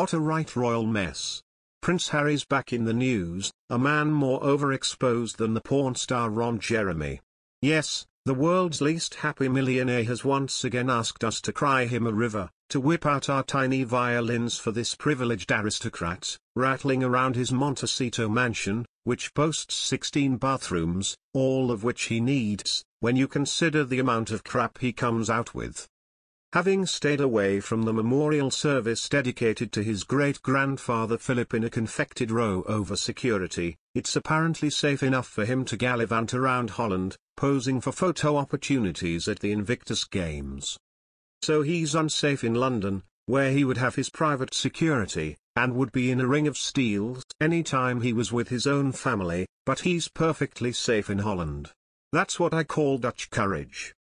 What a right royal mess. Prince Harry's back in the news, a man more overexposed than the porn star Ron Jeremy. Yes, the world's least happy millionaire has once again asked us to cry him a river, to whip out our tiny violins for this privileged aristocrat, rattling around his Montecito mansion, which boasts 16 bathrooms, all of which he needs, when you consider the amount of crap he comes out with. Having stayed away from the memorial service dedicated to his great-grandfather Philip in a confected row over security, it's apparently safe enough for him to gallivant around Holland, posing for photo opportunities at the Invictus Games. So he's unsafe in London, where he would have his private security, and would be in a ring of steel any time he was with his own family, but he's perfectly safe in Holland. That's what I call Dutch courage.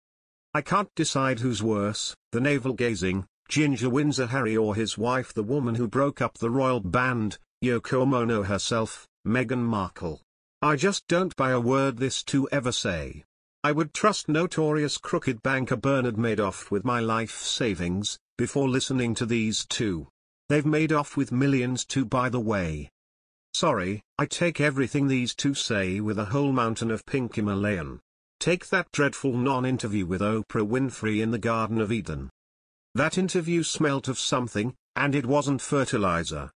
I can't decide who's worse, the navel-gazing, ginger Windsor Harry or his wife, the woman who broke up the royal band, Yoko Ono herself, Meghan Markle. I just don't buy a word this two ever say. I would trust notorious crooked banker Bernard Madoff with my life savings, before listening to these two. They've made off with millions too, by the way. Sorry, I take everything these two say with a whole mountain of pink Himalayan. Take that dreadful non-interview with Oprah Winfrey in the Garden of Eden. That interview smelt of something, and it wasn't fertilizer.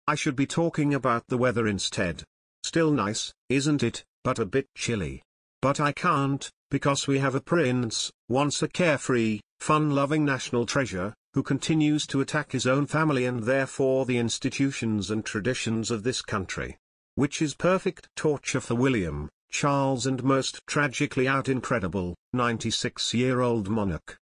I should be talking about the weather instead. Still nice, isn't it, but a bit chilly. But I can't, because we have a prince, once a carefree, fun-loving national treasure, who continues to attack his own family and therefore the institutions and traditions of this country. Which is perfect torture for William, Charles and most tragically incredible, 96-year-old monarch.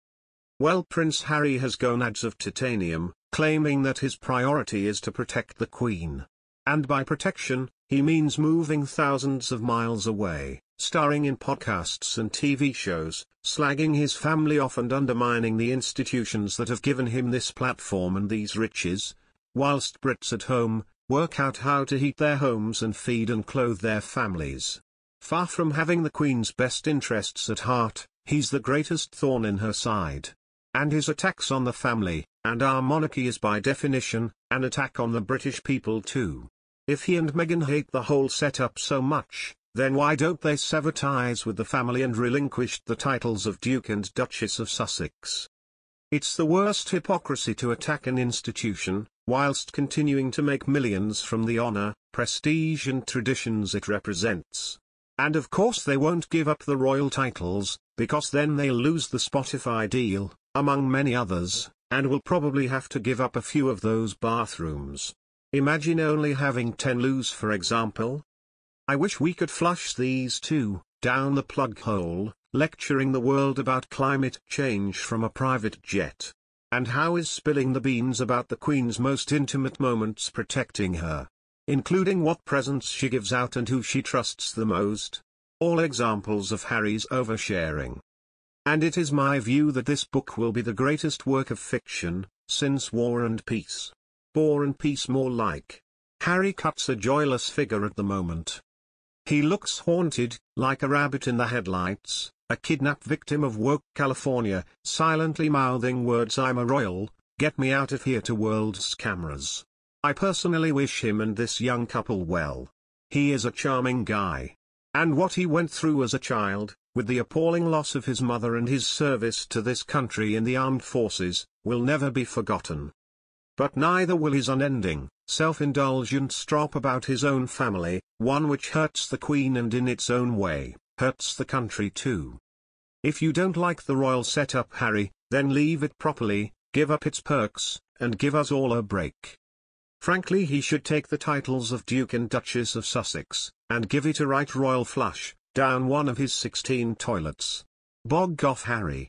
Well, Prince Harry has gonads of titanium, claiming that his priority is to protect the Queen. And by protection, he means moving thousands of miles away, starring in podcasts and TV shows, slagging his family off and undermining the institutions that have given him this platform and these riches, whilst Brits at home work out how to heat their homes and feed and clothe their families. Far from having the Queen's best interests at heart, he's the greatest thorn in her side. And his attacks on the family, and our monarchy is by definition, an attack on the British people too. If he and Meghan hate the whole setup so much, then why don't they sever ties with the family and relinquish the titles of Duke and Duchess of Sussex? It's the worst hypocrisy to attack an institution, whilst continuing to make millions from the honour, prestige and traditions it represents. And of course they won't give up the royal titles, because then they'll lose the Spotify deal, among many others, and will probably have to give up a few of those bathrooms. Imagine only having 10 loos, for example. I wish we could flush these two down the plug hole, lecturing the world about climate change from a private jet. And how is spilling the beans about the Queen's most intimate moments protecting her? Including what presents she gives out and who she trusts the most. All examples of Harry's oversharing. And it is my view that this book will be the greatest work of fiction, since War and Peace. War and Peace more like. Harry cuts a joyless figure at the moment. He looks haunted, like a rabbit in the headlights, a kidnapped victim of woke California, silently mouthing words "I'm a royal, get me out of here" to world's cameras. I personally wish him and this young couple well. He is a charming guy. And what he went through as a child, with the appalling loss of his mother and his service to this country in the armed forces, will never be forgotten. But neither will his unending, self-indulgent strop about his own family, one which hurts the Queen and in its own way, hurts the country too. If you don't like the royal setup, Harry, then leave it properly, give up its perks, and give us all a break. Frankly, he should take the titles of Duke and Duchess of Sussex, and give it a right royal flush, down one of his 16 toilets. Bog off, Harry.